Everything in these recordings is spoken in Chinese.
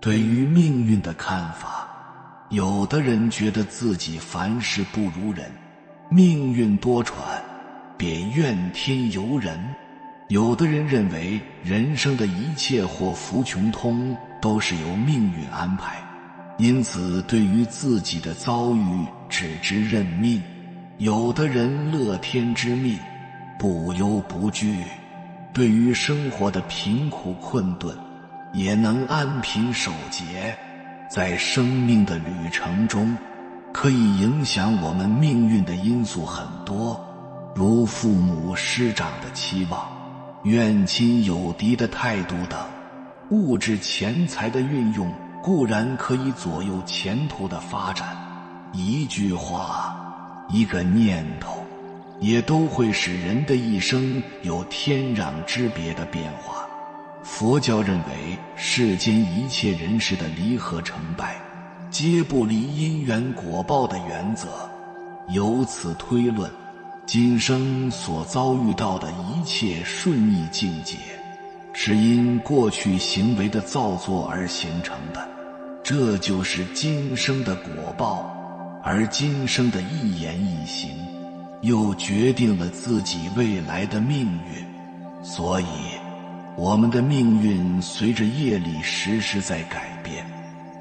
对于命运的看法，有的人觉得自己凡事不如人，命运多舛，便怨天尤人；有的人认为人生的一切或福穷通都是由命运安排，因此对于自己的遭遇只知认命；有的人乐天知命，不忧不惧，对于生活的贫苦困顿也能安贫守节。在生命的旅程中，可以影响我们命运的因素很多，如父母师长的期望、怨亲友敌的态度等。物质钱财的运用固然可以左右前途的发展，一句话，一个念头，也都会使人的一生有天壤之别的变化。佛教认为世间一切人事的离合成败，皆不离因缘果报的原则。由此推论，今生所遭遇到的一切顺意境界，是因过去行为的造作而形成的，这就是今生的果报。而今生的一言一行，又决定了自己未来的命运。所以我们的命运随着业力时时在改变，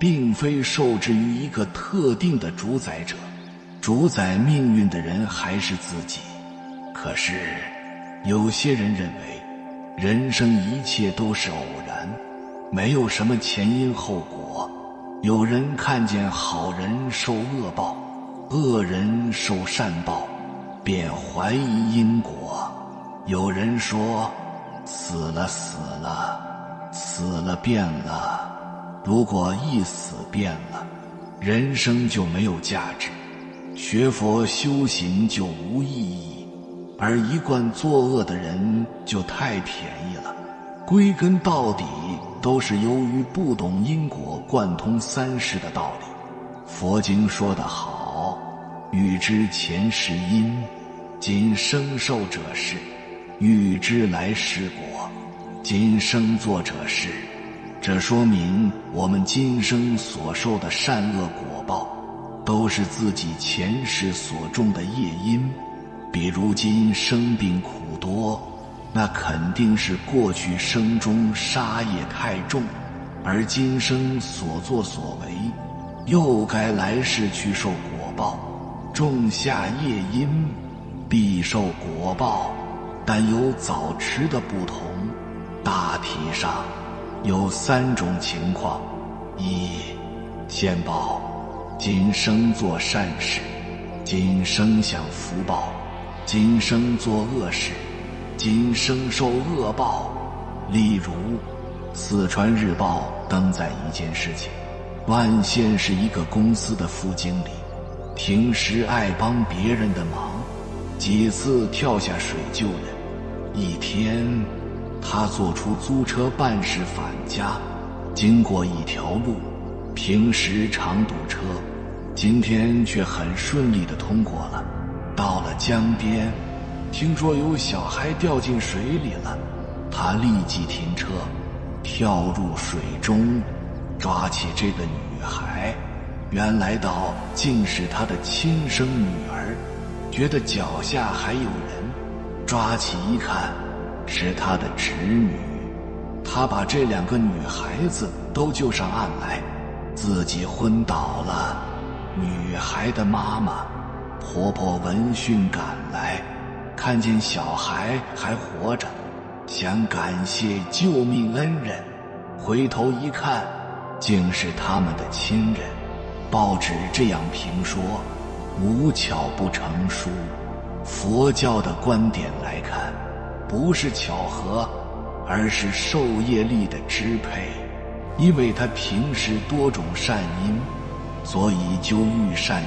并非受制于一个特定的主宰者，主宰命运的人还是自己。可是有些人认为人生一切都是偶然，没有什么前因后果。有人看见好人受恶报，恶人受善报，便怀疑因果。有人说死了变了，如果一死变了，人生就没有价值，学佛修行就无意义，而一贯作恶的人就太便宜了。归根到底都是由于不懂因果贯通三世的道理。佛经说得好，欲知前世因，今生受者是；欲知来世果，今生做者是。这说明我们今生所受的善恶果报，都是自己前世所种的业因。比如今生病苦多，那肯定是过去生中杀业太重，而今生所作所为，又该来世去受果报。种下业因，必受果报，但有早迟的不同。大体上有三种情况：一、先报，今生做善事，今生享福报；今生做恶事，今生受恶报。例如四川日报登载一件事情，万县是一个公司的副经理，平时爱帮别人的忙，几次跳下水救人。一天他坐出租车办事返家，经过一条路，平时常堵车，今天却很顺利地通过了。到了江边，听说有小孩掉进水里了，他立即停车，跳入水中，抓起这个女孩。原来到竟是他的亲生女儿，觉得脚下还有人，抓起一看，是他的侄女。他把这两个女孩子都救上岸来，自己昏倒了。女孩的妈妈、婆婆闻讯赶来，看见小孩还活着，想感谢救命恩人，回头一看，竟是他们的亲人。报纸这样评说：无巧不成书。佛教的观点来看，不是巧合，而是受业力的支配。因为他平时多种善因，所以就遇善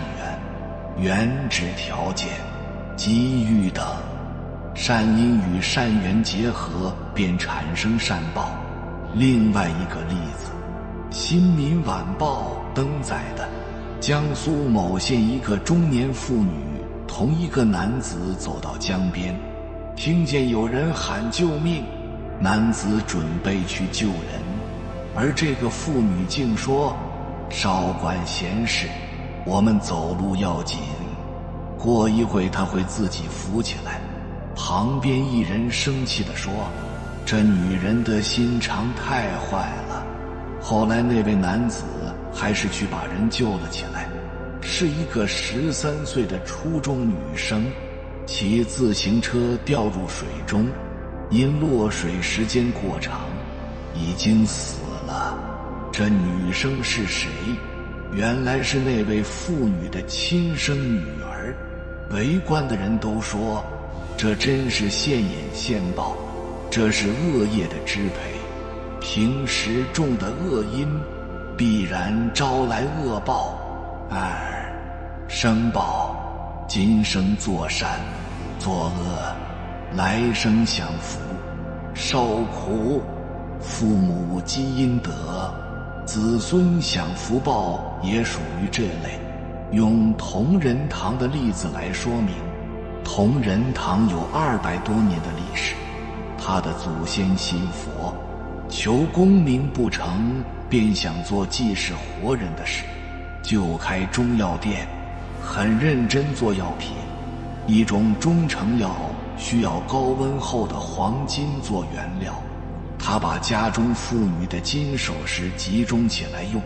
缘，缘指条件、机遇等，善因与善缘结合，便产生善报。另外一个例子，新民晚报登载的江苏某县一个中年妇女同一个男子走到江边，听见有人喊救命，男子准备去救人，而这个妇女竟说：“少管闲事，我们走路要紧。”过一会他会自己扶起来。旁边一人生气地说：“这女人的心肠太坏了。”后来那位男子还是去把人救了起来，是一个13岁的初中女生，骑自行车掉入水中，因落水时间过长，已经死了。这女生是谁？原来是那位妇女的亲生女儿。围观的人都说，这真是现眼现报，这是恶业的支配。平时种的恶因，必然招来恶报。生报，今生做善，作恶，来生享福。受苦，父母积阴德，子孙享福报，也属于这类。用同仁堂的例子来说明，同仁堂有200多年的历史，他的祖先信佛，求功名不成，便想做济世活人的事，就开中药店，很认真做药品。一种中成药需要高温后的黄金做原料，他把家中妇女的金首饰集中起来用。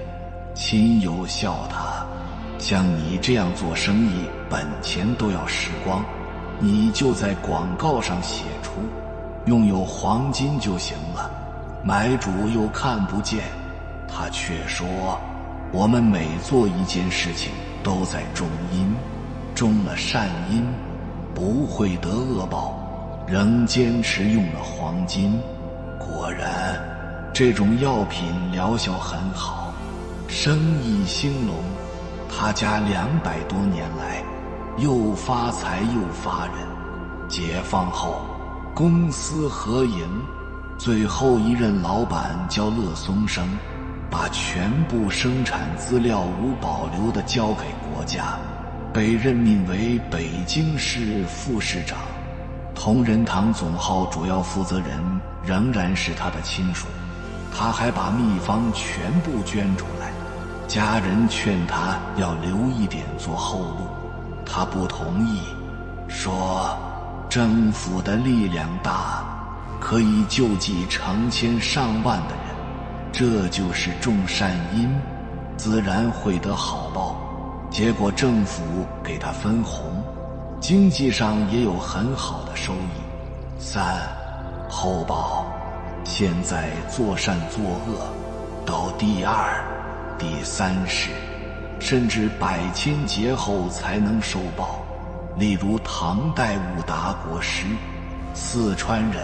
亲友笑他：“像你这样做生意，本钱都要蚀光，你就在广告上写出用有黄金就行了，买主又看不见。”他却说：“我们每做一件事情都在种因，种了善因，不会得恶报，仍坚持用了黄金。果然，这种药品疗效很好，生意兴隆。他家200多年来，又发财又发人。解放后，公私合营，最后一任老板叫乐松生，把全部生产资料无保留地交给国家，被任命为北京市副市长。同仁堂总号主要负责人仍然是他的亲属，他还把秘方全部捐出来。家人劝他要留一点做后路，他不同意，说政府的力量大，可以救济成千上万的人，这就是种善因，自然会得好报。结果政府给他分红，经济上也有很好的收益。后报，现在做善作恶，到第2、第3世，甚至100千劫后才能受报。例如唐代悟达国师，四川人，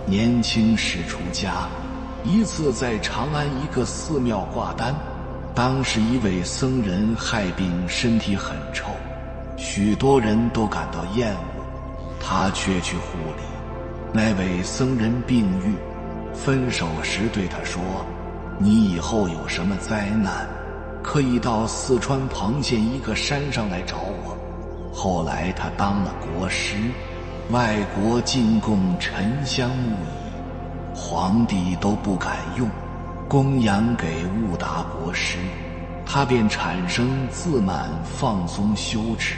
年轻时出家，一次在长安一个寺庙挂单，当时一位僧人害病，身体很臭，许多人都感到厌恶，他却去护理。那位僧人病愈，分手时对他说：“你以后有什么灾难，可以到四川彭县一个山上来找我。”后来他当了国师，外国进贡沉香木椅，皇帝都不敢用，供养给悟达国师，他便产生自满放松羞耻，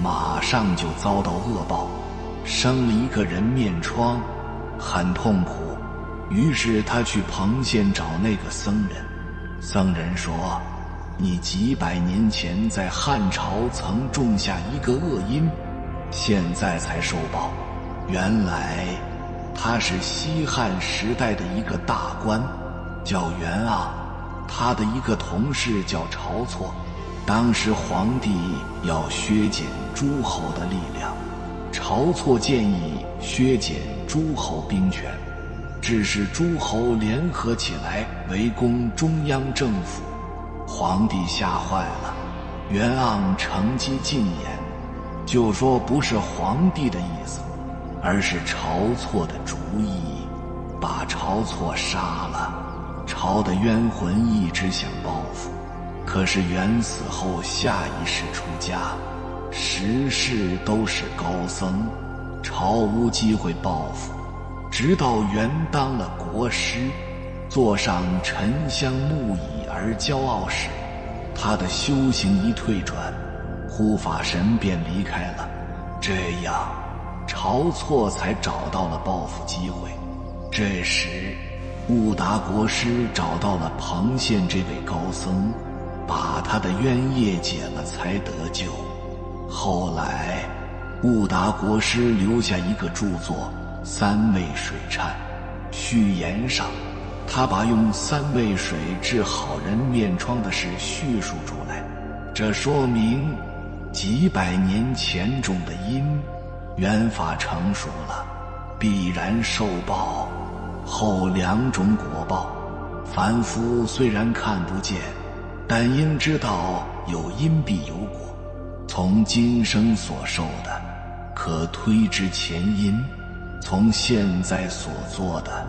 马上就遭到恶报，生了一个人面疮，很痛苦。于是他去彭县找那个僧人，僧人说：“你几百年前在汉朝曾种下一个恶因，现在才受报。原来他是西汉时代的一个大官，叫袁盎，他的一个同事叫晁错。当时皇帝要削减诸侯的力量，晁错建议削减诸侯兵权，致使诸侯联合起来围攻中央政府。皇帝吓坏了，袁盎乘机进言，就说不是皇帝的意思，而是晁错的主意，把晁错杀了。晁的冤魂一直想报复，可是袁死后下一世出家，10世都是高僧，晁无机会报复。直到袁当了国师，坐上沉香木椅而骄傲时，他的修行一退转，护法神便离开了。这样晁错才找到了报复机会。这时悟达国师找到了彭县这位高僧，把他的冤业解了才得救。后来悟达国师留下一个著作《三味水忏》，序言上他把用三味水治好人面疮的事叙述出来，这说明几百年前种的因缘法成熟了，必然受报。后两种果报，凡夫虽然看不见，但应知道有因必有果。从今生所受的，可推知前因；从现在所做的，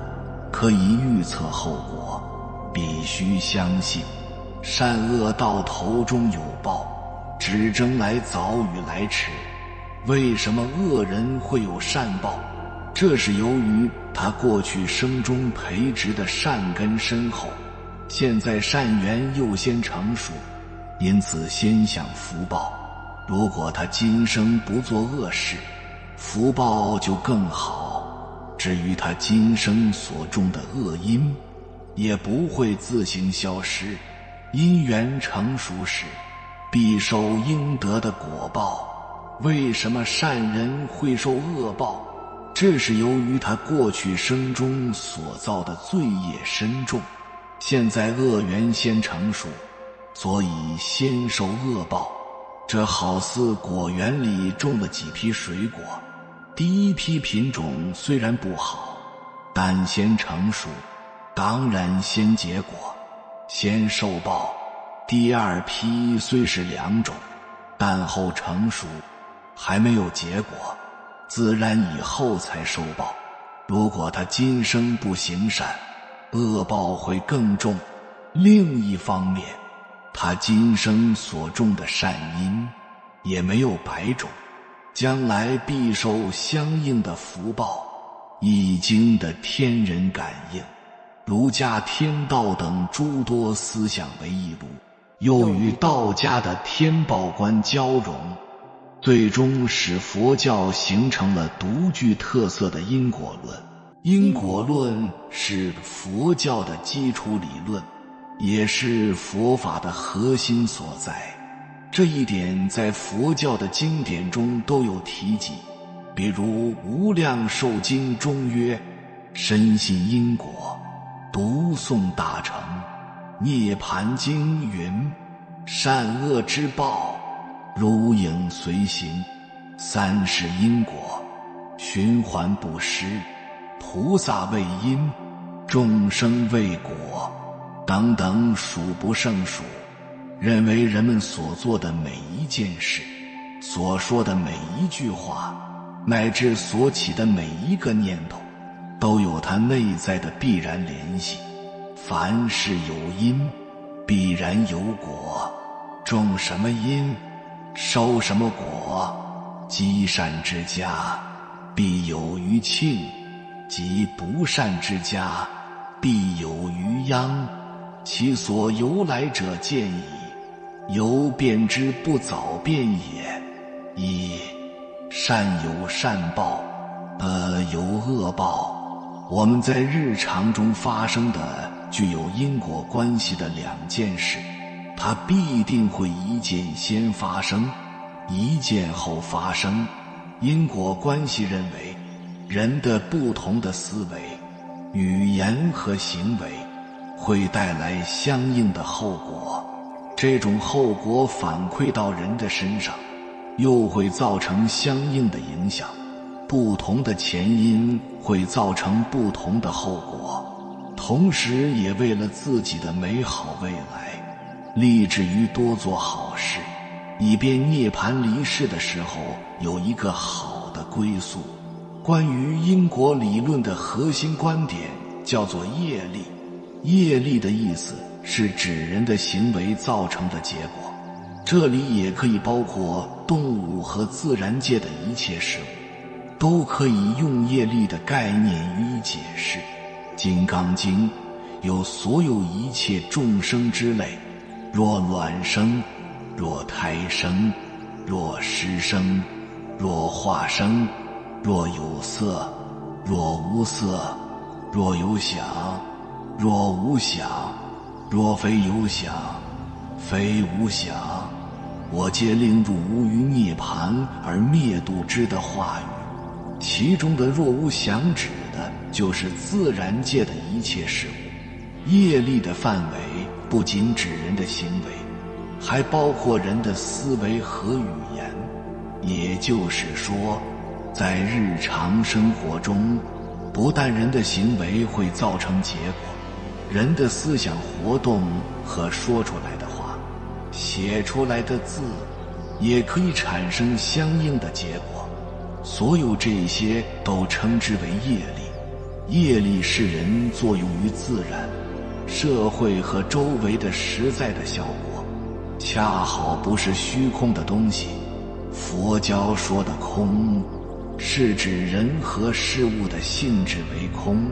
可以预测后果。必须相信，善恶到头终有报，只争来早与来迟。为什么恶人会有善报？这是由于他过去生中培植的善根深厚，现在善缘又先成熟，因此先享福报。如果他今生不做恶事，福报就更好。至于他今生所种的恶因，也不会自行消失。因缘成熟时，必受应得的果报。为什么善人会受恶报？这是由于他过去生中所造的罪业深重，现在恶缘先成熟，所以先受恶报。这好似果园里种了几批水果，第一批品种虽然不好，但先成熟，当然先结果，先受报。第二批虽是两种，但后成熟，还没有结果，自然以后才受报。如果他今生不行善，恶报会更重。另一方面，他今生所种的善因也没有白种，将来必受相应的福报。易经的天人感应，儒家天道等诸多思想为一炉，又与道家的天报观交融，最终使佛教形成了独具特色的因果论。因果论是佛教的基础理论，也是佛法的核心所在。这一点在佛教的经典中都有提及，比如《无量寿经》中曰：深信因果，读诵大成。涅盘经云：善恶之报，如影随形。三世因果，循环不失。菩萨为因，众生为果，等等数不胜数。认为人们所做的每一件事，所说的每一句话，乃至所起的每一个念头，都有它内在的必然联系。凡事有因，必然有果。种什么因，收什么果。积善之家，必有余庆；及不善之家，必有余殃。其所由来者见矣，由变之不早变也。一、善有善报，恶有恶报。我们在日常中发生的具有因果关系的两件事，它必定会一件先发生，一件后发生。因果关系认为，人的不同的思维、语言和行为会带来相应的后果，这种后果反馈到人的身上，又会造成相应的影响。不同的前因会造成不同的后果，同时也为了自己的美好未来，立志于多做好事，以便涅槃离世的时候有一个好的归宿。关于因果理论的核心观点叫做业力。业力的意思是指人的行为造成的结果，这里也可以包括动物和自然界的一切事物，都可以用业力的概念予以解释。金刚经有所有一切众生之类，若卵生，若胎生，若湿生，若化生，若有色，若无色，若有想，若无想，若非有想，非无想，我皆令入无于涅槃而灭度之的话语。其中的若无想指的就是自然界的一切事物。业力的范围不仅指人的行为，还包括人的思维和语言。也就是说，在日常生活中，不但人的行为会造成结果，人的思想活动和说出来的话，写出来的字，也可以产生相应的结果。所有这些都称之为业力。业力是人作用于自然、社会和周围的实在的效果，恰好不是虚空的东西。佛教说的空，是指人和事物的性质为空，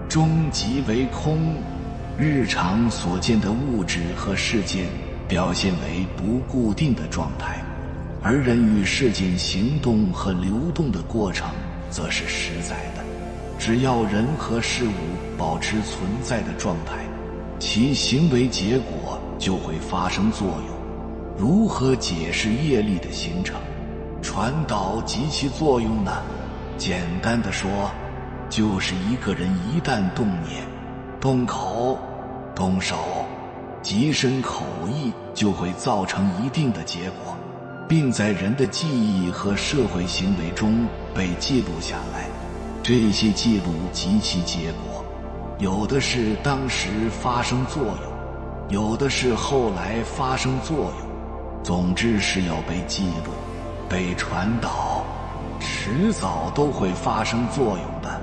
终极为空。日常所见的物质和事件表现为不固定的状态，而人与事件行动和流动的过程则是实在的。只要人和事物保持存在的状态，其行为结果就会发生作用。如何解释业力的形成、传导及其作用呢？简单的说，就是一个人一旦动念、动口、动手、即身口意，就会造成一定的结果，并在人的记忆和社会行为中被记录下来。这些记录及其结果，有的是当时发生作用，有的是后来发生作用，总之是要被记录、被传导，迟早都会发生作用的。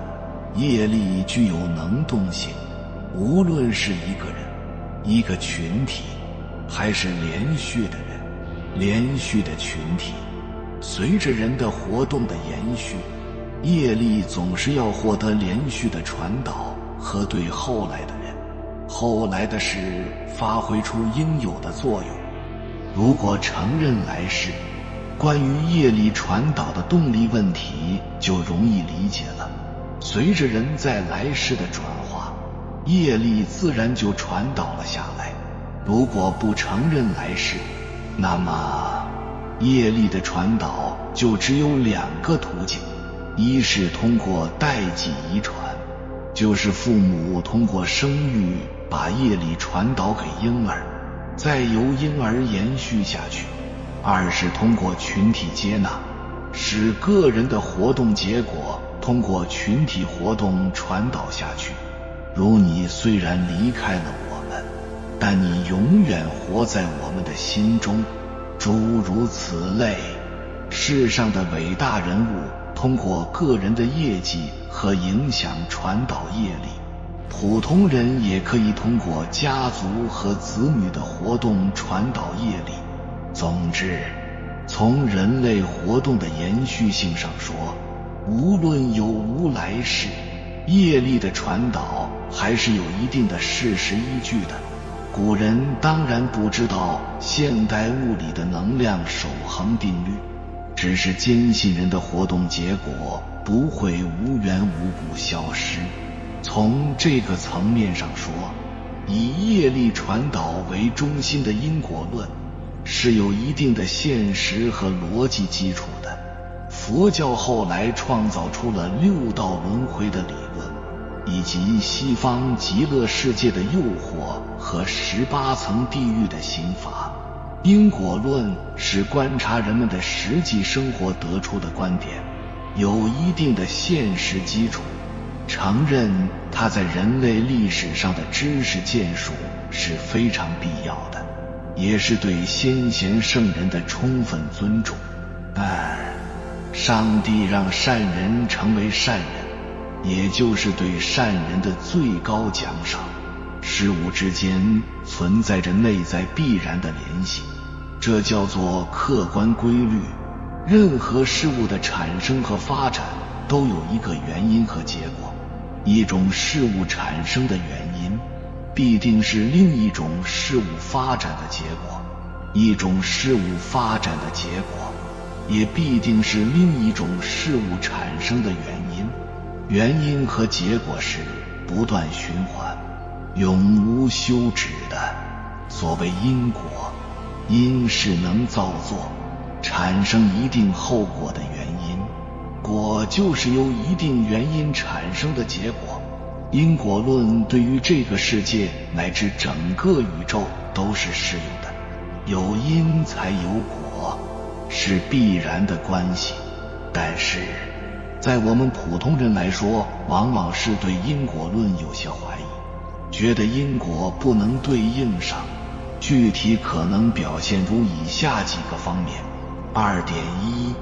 业力具有能动性，无论是一个人、一个群体，还是连续的人、连续的群体，随着人的活动的延续，业力总是要获得连续的传导和对后来的人、后来的事发挥出应有的作用。如果承认来世，关于业力传导的动力问题就容易理解了。随着人在来世的转化，业力自然就传导了下来。如果不承认来世，那么业力的传导就只有两个途径：一是通过代际遗传，就是父母通过生育把业力传导给婴儿，再由婴儿延续下去；二是通过群体接纳，使个人的活动结果通过群体活动传导下去。如你虽然离开了我们，但你永远活在我们的心中，诸如此类。世上的伟大人物通过个人的业绩和影响传导业力，普通人也可以通过家族和子女的活动传导业力。总之，从人类活动的延续性上说，无论有无来世，业力的传导还是有一定的事实依据的。古人当然不知道现代物理的能量守恒定律，只是坚信人的活动结果不会无缘无故消失。从这个层面上说，以业力传导为中心的因果论是有一定的现实和逻辑基础的。佛教后来创造出了六道轮回的理论，以及西方极乐世界的诱惑和18层地狱的刑罚。因果论是观察人们的实际生活得出的观点，有一定的现实基础，承认它在人类历史上的知识建树是非常必要的，也是对先贤圣人的充分尊重。上帝让善人成为善人，也就是对善人的最高奖赏。事物之间存在着内在必然的联系，这叫做客观规律。任何事物的产生和发展都有一个原因和结果，一种事物产生的原因必定是另一种事物发展的结果，一种事物发展的结果也必定是另一种事物产生的原因。原因和结果是不断循环，永无休止的。所谓因果，因是能造作产生一定后果的原因，果就是由一定原因产生的结果。因果论对于这个世界乃至整个宇宙都是适用的，有因才有果，是必然的关系。但是在我们普通人来说，往往是对因果论有些怀疑，觉得因果不能对应上。具体可能表现如以下几个方面。2.1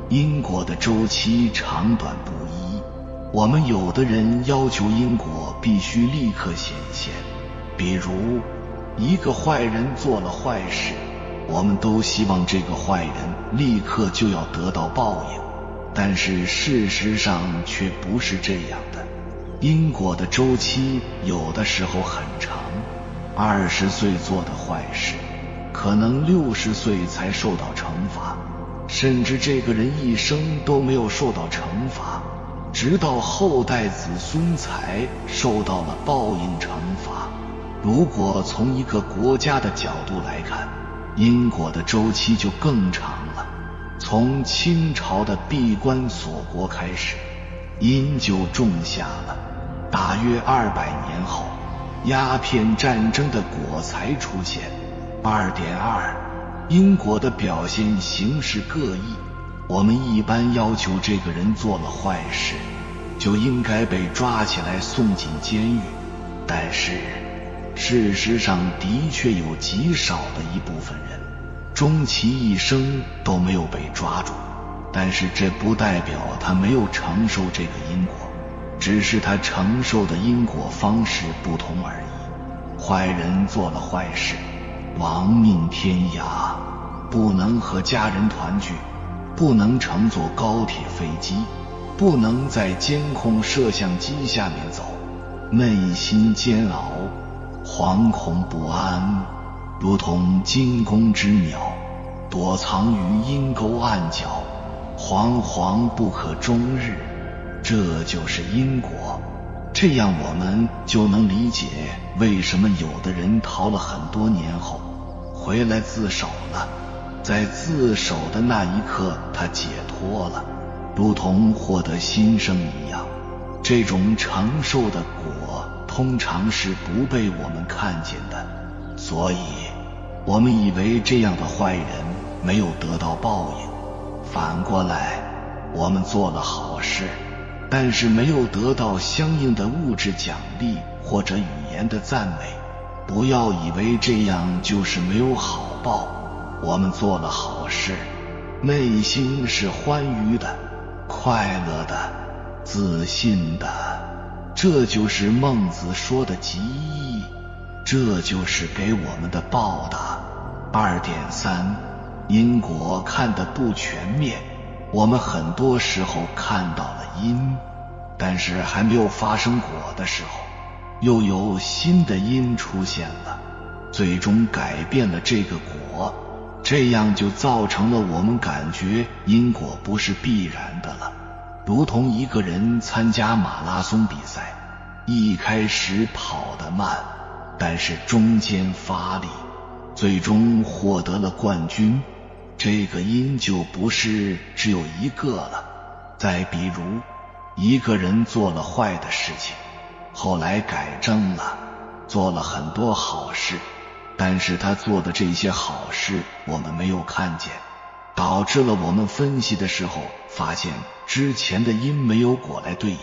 因果的周期长短不一。我们有的人要求因果必须立刻显现，比如一个坏人做了坏事，我们都希望这个坏人立刻就要得到报应，但是事实上却不是这样的。因果的周期有的时候很长，20岁做的坏事，可能60岁才受到惩罚，甚至这个人一生都没有受到惩罚，直到后代子孙才受到了报应惩罚。如果从一个国家的角度来看，因果的周期就更长了。从清朝的闭关锁国开始，因就种下了，大约200年后，鸦片战争的果才出现。2.2 因果的表现形式各异。我们一般要求这个人做了坏事，就应该被抓起来送进监狱，但是事实上的确有极少的一部分人，终其一生都没有被抓住，但是这不代表他没有承受这个因果，只是他承受的因果方式不同而已。坏人做了坏事，亡命天涯，不能和家人团聚，不能乘坐高铁飞机，不能在监控摄像机下面走，内心煎熬，惶恐不安，如同惊弓之鸟，躲藏于阴沟暗角，惶惶不可终日。这就是因果。这样我们就能理解为什么有的人逃了很多年后回来自首了，在自首的那一刻他解脱了，如同获得新生一样。这种承受的果通常是不被我们看见的，所以我们以为这样的坏人没有得到报应。反过来，我们做了好事，但是没有得到相应的物质奖励或者语言的赞美，不要以为这样就是没有好报。我们做了好事，内心是欢愉的、快乐的、自信的，这就是孟子说的极义，这就是给我们的报答。2.3 因果看得不全面，我们很多时候看到了因，但是还没有发生果的时候，又有新的因出现了，最终改变了这个果，这样就造成了我们感觉因果不是必然的了。如同一个人参加马拉松比赛，一开始跑得慢，但是中间发力，最终获得了冠军，这个因就不是只有一个了。再比如一个人做了坏的事情，后来改正了，做了很多好事，但是他做的这些好事我们没有看见，导致了我们分析的时候发现之前的因没有果来对应。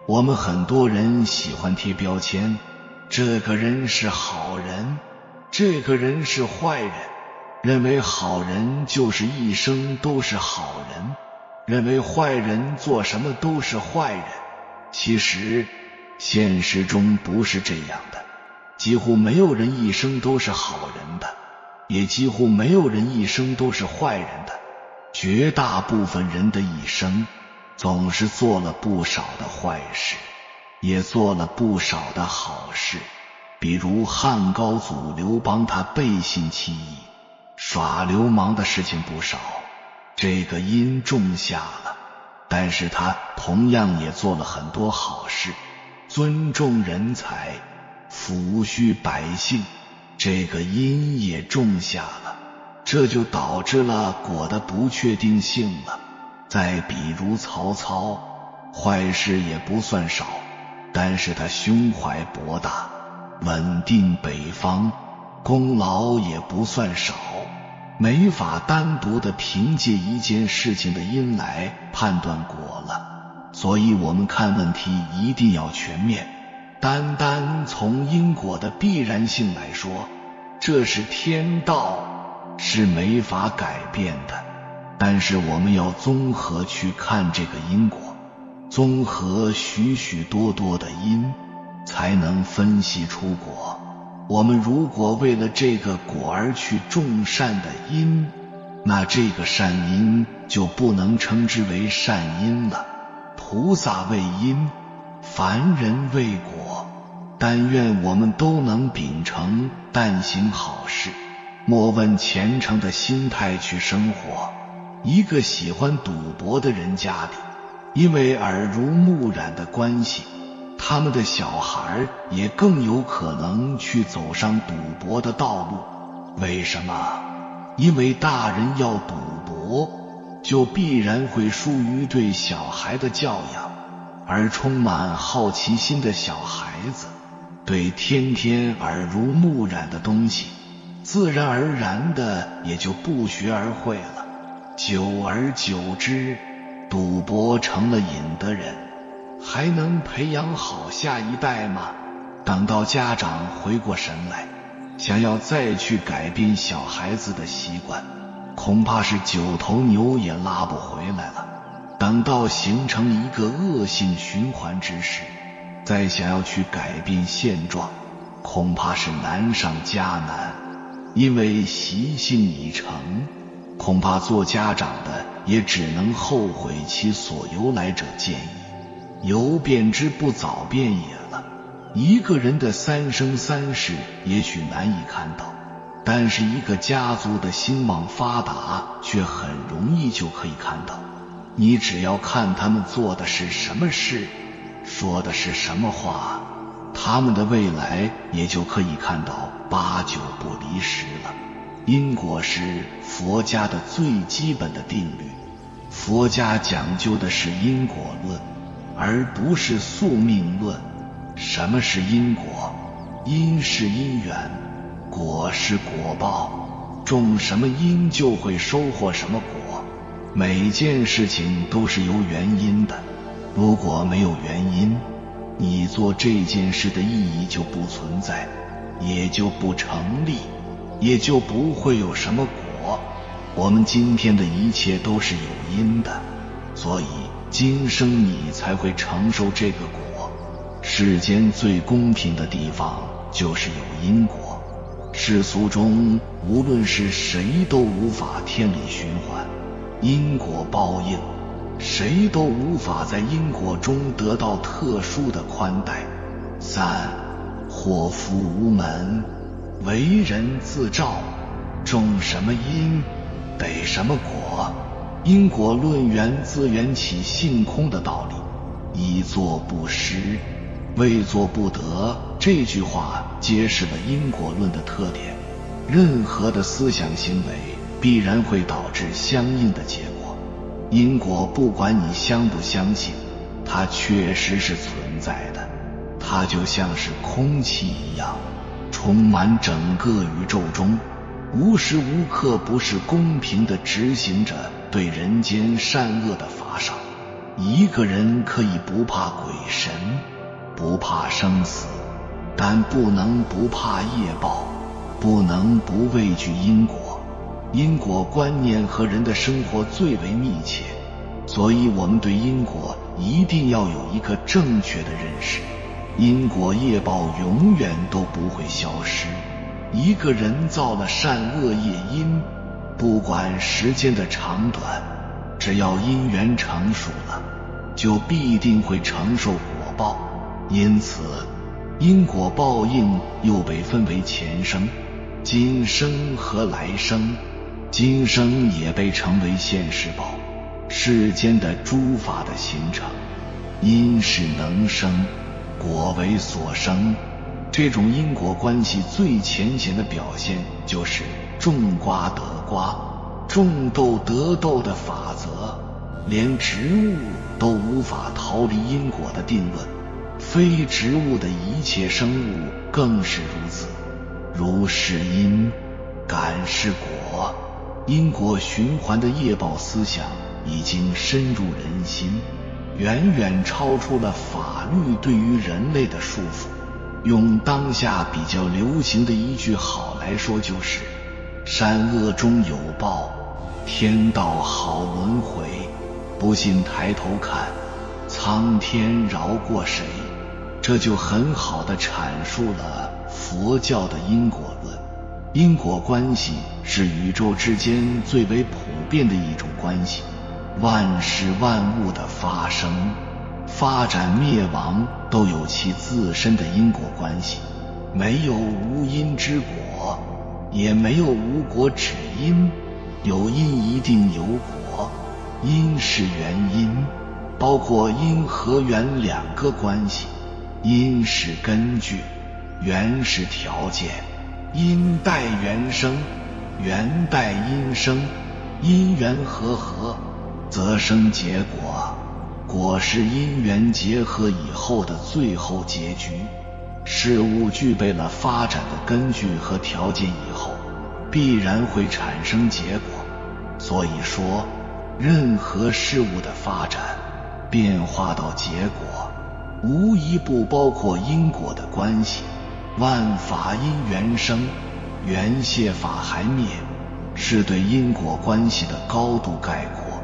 我们很多人喜欢贴标签，这个人是好人，这个人是坏人，认为好人就是一生都是好人，认为坏人做什么都是坏人。其实现实中不是这样的，几乎没有人一生都是好人的，也几乎没有人一生都是坏人的。绝大部分人的一生总是做了不少的坏事，也做了不少的好事。比如汉高祖刘邦，他背信弃义，耍流氓的事情不少，这个因种下了。但是他同样也做了很多好事，尊重人才，抚恤百姓，这个因也种下了，这就导致了果的不确定性了。再比如曹操，坏事也不算少，但是他胸怀博大，稳定北方，功劳也不算少，没法单独的凭借一件事情的因来判断果了。所以我们看问题一定要全面，单单从因果的必然性来说，这是天道，是没法改变的。但是我们要综合去看这个因果，综合许许多多的因，才能分析出果。我们如果为了这个果而去种善的因，那这个善因就不能称之为善因了。菩萨为因，凡人为果。但愿我们都能秉承但行好事，莫问虔诚的心态去生活。一个喜欢赌博的人家里，因为耳濡目染的关系，他们的小孩也更有可能去走上赌博的道路。为什么？因为大人要赌博，就必然会疏于对小孩的教养，而充满好奇心的小孩子，对天天耳濡目染的东西，自然而然的也就不学而会了。久而久之，赌博成了瘾的人，还能培养好下一代吗？等到家长回过神来，想要再去改变小孩子的习惯，恐怕是9头牛也拉不回来了。等到形成一个恶性循环之时，再想要去改变现状，恐怕是难上加难。因为习性已成，恐怕做家长的也只能后悔其所由来者见矣。由变之不早变也了。一个人的三生三世也许难以看到，但是一个家族的兴旺发达却很容易就可以看到。你只要看他们做的是什么事，说的是什么话，他们的未来也就可以看到8、9不离10了。因果是佛家的最基本的定律，佛家讲究的是因果论，而不是宿命论。什么是因果？因是因缘，果是果报，种什么因就会收获什么果。每件事情都是有原因的，如果没有原因，你做这件事的意义就不存在，也就不成立，也就不会有什么果。我们今天的一切都是有因的，所以今生你才会承受这个果。世间最公平的地方就是有因果，世俗中无论是谁都无法天理循环，因果报应，谁都无法在因果中得到特殊的宽待。3. 祸福无门，为人自照，种什么因，得什么果。因果论源自缘起性空的道理，已作不失，未作不得。这句话揭示了因果论的特点，任何的思想行为必然会导致相应的结果。因果不管你相不相信，它确实是存在的，它就像是空气一样，充满整个宇宙中，无时无刻不是公平地执行着对人间善恶的法赏。一个人可以不怕鬼神，不怕生死，但不能不怕业报，不能不畏惧因果。因果观念和人的生活最为密切，所以我们对因果一定要有一个正确的认识。因果业报永远都不会消失。一个人造了善恶业因，不管时间的长短，只要因缘成熟了，就必定会承受果报。因此因果报应又被分为前生、今生和来生。今生也被称为现世报，世间的诸法的形成，因是能生，果为所生。这种因果关系最浅显的表现就是种瓜得瓜，种豆得豆的法则，连植物都无法逃离因果的定论，非植物的一切生物更是如此。如是因，感是果，因果循环的业报思想已经深入人心，远远超出了法律对于人类的束缚。用当下比较流行的一句好来说，就是善恶终有报，天道好轮回，不信抬头看，苍天饶过谁。这就很好地阐述了佛教的因果论。因果关系是宇宙之间最为普遍的一种关系，万事万物的发生、发展、灭亡都有其自身的因果关系，没有无因之果，也没有无果只因。有因一定有果，因是原因，包括因和缘两个关系。因是根据，缘是条件，因待缘生，缘待因生，因缘合，则生结果，果是因缘结合以后的最后结局。事物具备了发展的根据和条件以后，必然会产生结果。所以说，任何事物的发展、变化到结果，无一不包括因果的关系。万法因缘生，缘谢法还灭，是对因果关系的高度概括。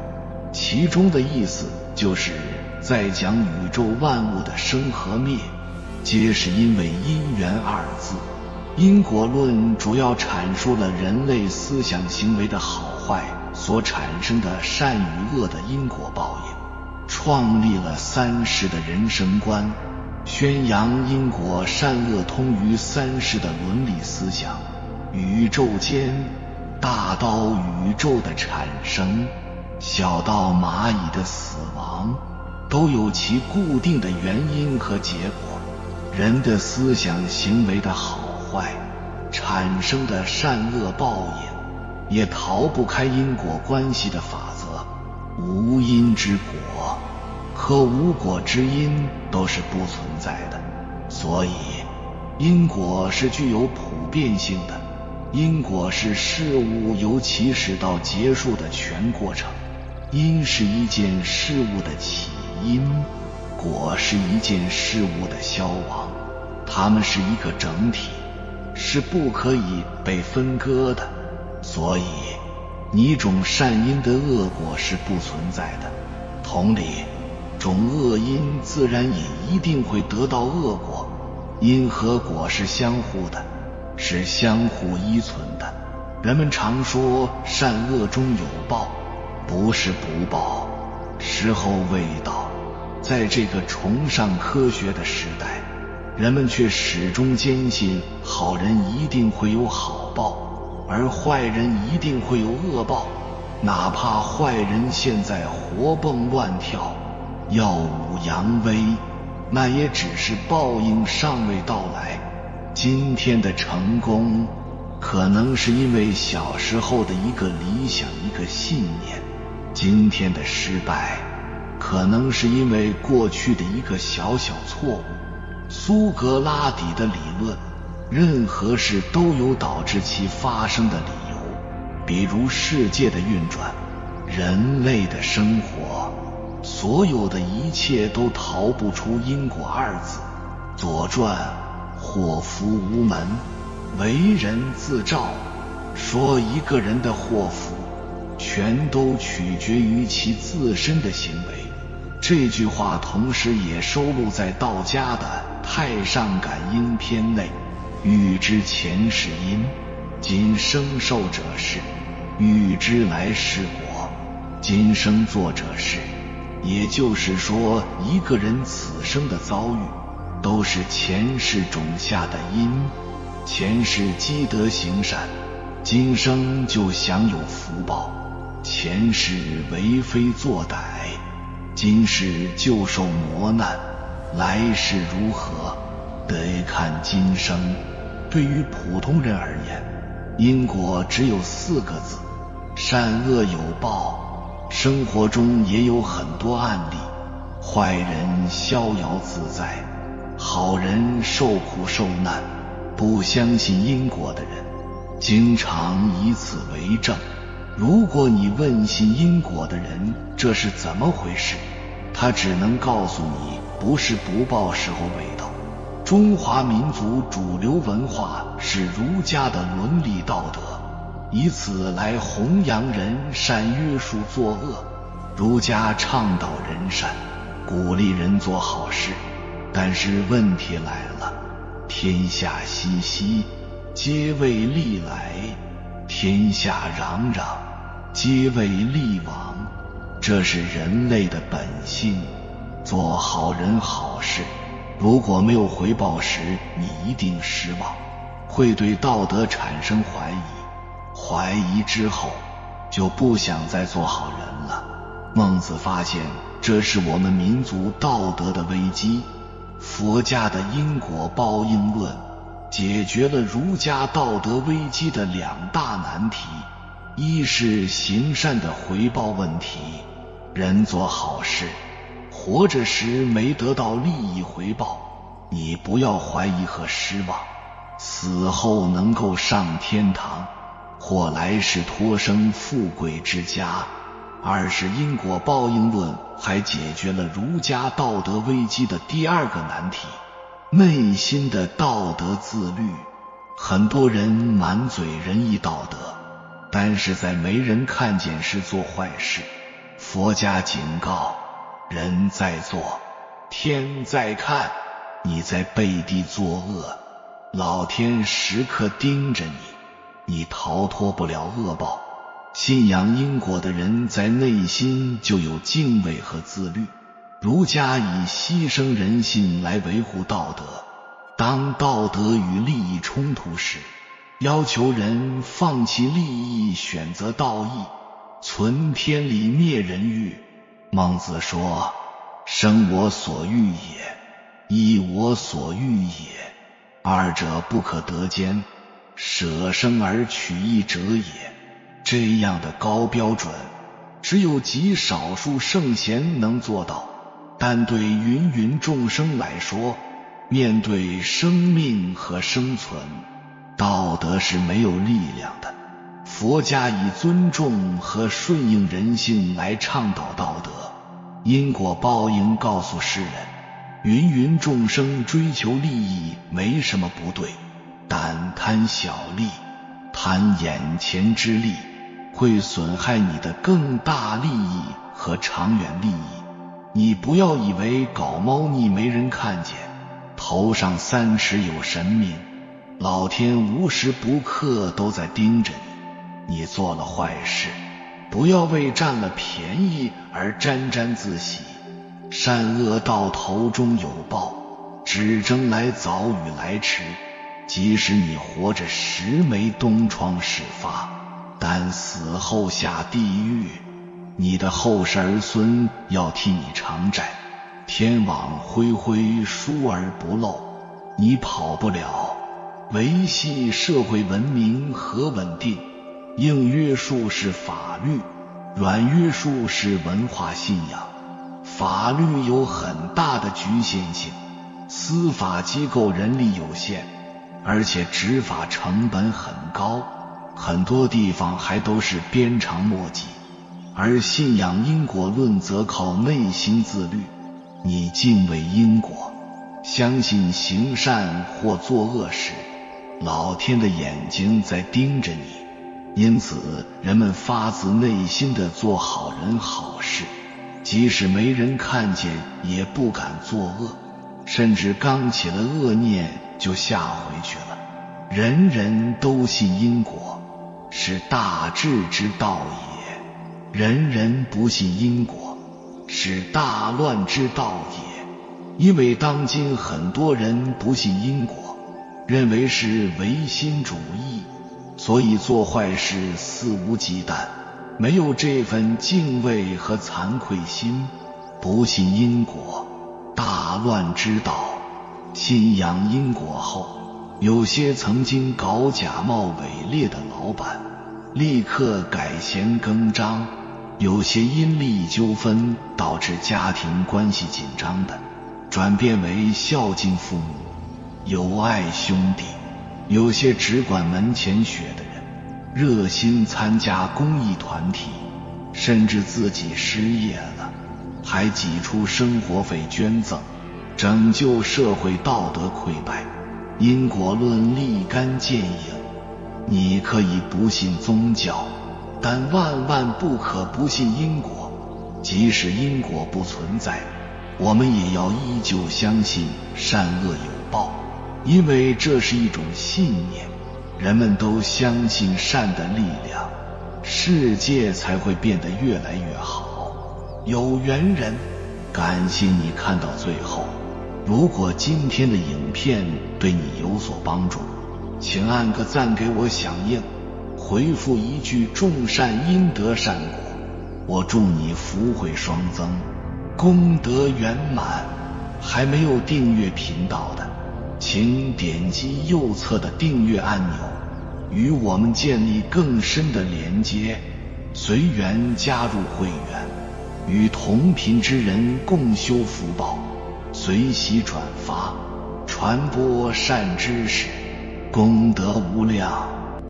其中的意思就是在讲宇宙万物的生和灭，皆是因为因缘二字。因果论主要阐述了人类思想行为的好坏所产生的善与恶的因果报应，创立了三世的人生观，宣扬因果善恶通于三世的伦理思想。宇宙间，大到宇宙的产生，小到蚂蚁的死亡，都有其固定的原因和结果。人的思想行为的好坏产生的善恶报应，也逃不开因果关系的法则。无因之果和无果之因都是不存在的，所以因果是具有普遍性的。因果是事物由起始到结束的全过程，因是一件事物的起因，果是一件事物的消亡，它们是一个整体，是不可以被分割的。所以你种善因的恶果是不存在的，同理，种恶因自然也一定会得到恶果。因和果是相互的，是相互依存的。人们常说善恶中有报，不是不报，时候未到。在这个崇尚科学的时代，人们却始终坚信好人一定会有好报，而坏人一定会有恶报。哪怕坏人现在活蹦乱跳，耀武扬威，那也只是报应尚未到来。今天的成功可能是因为小时候的一个理想、一个信念，今天的失败可能是因为过去的一个小小错误。苏格拉底的理论，任何事都有导致其发生的理由，比如世界的运转、人类的生活，所有的一切都逃不出因果二字。左传祸福无门，为人自照，说一个人的祸福全都取决于其自身的行为。这句话同时也收录在道家的太上感应篇内。欲知前世因，今生受者是；欲知来世果，今生做者是。也就是说，一个人此生的遭遇都是前世种下的因。前世积德行善，今生就享有福报；前世为非作歹，今世就受磨难。来世如何，得看今生。对于普通人而言，因果只有4个字：善恶有报。生活中也有很多案例，坏人逍遥自在，好人受苦受难。不相信因果的人经常以此为证。如果你问信因果的人这是怎么回事，他只能告诉你，不是不报时候未到。中华民族主流文化是儒家的伦理道德，以此来弘扬人善，约束作恶。儒家倡导人善，鼓励人做好事。但是问题来了，天下熙熙，皆为利来；天下攘攘，皆为利往。这是人类的本性。做好人好事，如果没有回报时，你一定失望，会对道德产生怀疑。怀疑之后，就不想再做好人了。孟子发现这是我们民族道德的危机。佛家的因果报应论解决了儒家道德危机的2大难题。一是行善的回报问题，人做好事，活着时没得到利益回报，你不要怀疑和失望，死后能够上天堂，或来世托生富贵之家。二是因果报应论还解决了儒家道德危机的第2个难题，内心的道德自律。很多人满嘴仁义道德，但是在没人看见时做坏事。佛家警告，人在做，天在看。你在背地作恶，老天时刻盯着你，你逃脱不了恶报。信仰因果的人在内心就有敬畏和自律。儒家以牺牲人性来维护道德，当道德与利益冲突时，要求人放弃利益，选择道义，存天理，灭人欲。孟子说，生我所欲也，义我所欲也，二者不可得兼，舍生而取义者也。这样的高标准，只有极少数圣贤能做到，但对芸芸众生来说，面对生命和生存，道德是没有力量的。佛家以尊重和顺应人性来倡导道德。因果报应告诉世人，芸芸众生追求利益没什么不对，但贪小利，贪眼前之利，会损害你的更大利益和长远利益。你不要以为搞猫腻没人看见，头上3尺有神明，老天无时不刻都在盯着你。你做了坏事，不要为占了便宜而沾沾自喜。善恶到头终有报，只争来早与来迟。即使你活着时没东窗事发，但死后下地狱，你的后世儿孙要替你偿债。天网恢恢，疏而不漏，你跑不了。维系社会文明和稳定，硬约束是法律，软约束是文化信仰。法律有很大的局限性，司法机构人力有限，而且执法成本很高，很多地方还都是鞭长莫及。而信仰因果论则靠内心自律，你敬畏因果，相信行善或作恶时，老天的眼睛在盯着你，因此人们发自内心的做好人好事，即使没人看见也不敢作恶，甚至刚起了恶念就下回去了。人人都信因果，是大智之道也；人人不信因果，是大乱之道也。因为当今很多人不信因果，认为是唯心主义，所以做坏事肆无忌惮，没有这份敬畏和惭愧心。不信因果，大乱之道。信仰因果后，有些曾经搞假冒伪劣的老板立刻改弦更张，有些因利益纠纷导致家庭关系紧张的，转变为孝敬父母、友爱兄弟；有些只管门前雪的人，热心参加公益团体，甚至自己失业了，还挤出生活费捐赠，拯救社会道德溃败。因果论立竿见影，你可以不信宗教，但万万不可不信因果。即使因果不存在，我们也要依旧相信善恶有报，因为这是一种信念。人们都相信善的力量，世界才会变得越来越好。有缘人，感谢你看到最后。如果今天的影片对你有所帮助，请按个赞给我响应，回复一句众善因得善果，我祝你福慧双增，功德圆满。还没有订阅频道的，请点击右侧的订阅按钮，与我们建立更深的连接，随缘加入会员，与同频之人共修福报，随喜转发，传播善知识，功德无量。